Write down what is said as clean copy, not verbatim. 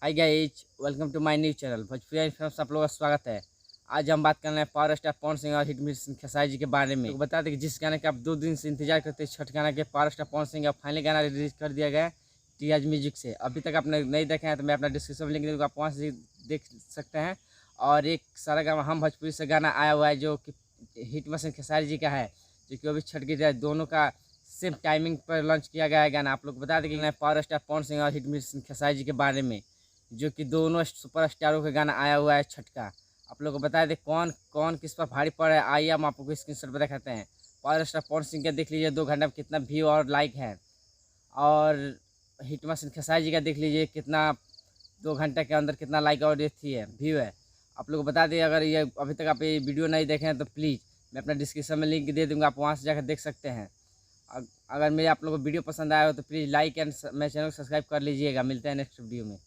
Hi guys, welcome to my new channel Bhojpuri film. आप लोगों का स्वागत है। आज हम बात करना है पावर स्टार पवन सिंह और हिट मिशन खेसारी जी के बारे में। तो बता दें कि जिस गाने का आप 2 दिन से इंतजार करते हैं, छठ गाना के पावर स्टार पवन सिंह का फाइनली गाना रिलीज कर दिया गया है टीआज म्यूजिक से। अभी तक आपने नहीं देखा है तो मैं अपना डिस्क्रिप्शन में लिंक दूँगा, आप वहाँ से देख सकते हैं। और एक सारा गाना हम भोजपुरी से गाना आया हुआ है जो कि हिट मिशन खेसारी जी का है, जो कि अभी छठ की दोनों का सेम टाइमिंग पर लॉन्च किया गया है गाना। आप लोग बता दें कि पावर स्टार पवन सिंह और हिट मिशन खेसारी जी के बारे में, जो कि दोनों सुपरस्टारों का गाना आया हुआ है छठ का। आप लोग को बता दें कौन कौन किस पर भारी पड़ रहा है। आइए हम आपको स्क्रीनशॉट पर दिखाते हैं। पावर स्टार पवन सिंह का देख लीजिए 2 घंटा में कितना व्यू और लाइक है, और हिट मशीन खेसारी जी का देख लीजिए कितना 2 घंटे के अंदर कितना लाइक और थी है व्यू है। आप लोग को बता दें, अगर ये अभी तक आप ये वीडियो नहीं देखे हैं तो प्लीज़ मैं अपना डिस्क्रिप्शन में लिंक दे दूँगा, आप वहाँ से जाकर देख सकते हैं। अगर मेरे आप लोगों को वीडियो पसंद आया हो तो प्लीज़ लाइक एंड मेरे चैनल को सब्सक्राइब कर लीजिएगा। मिलते हैं नेक्स्ट वीडियो में।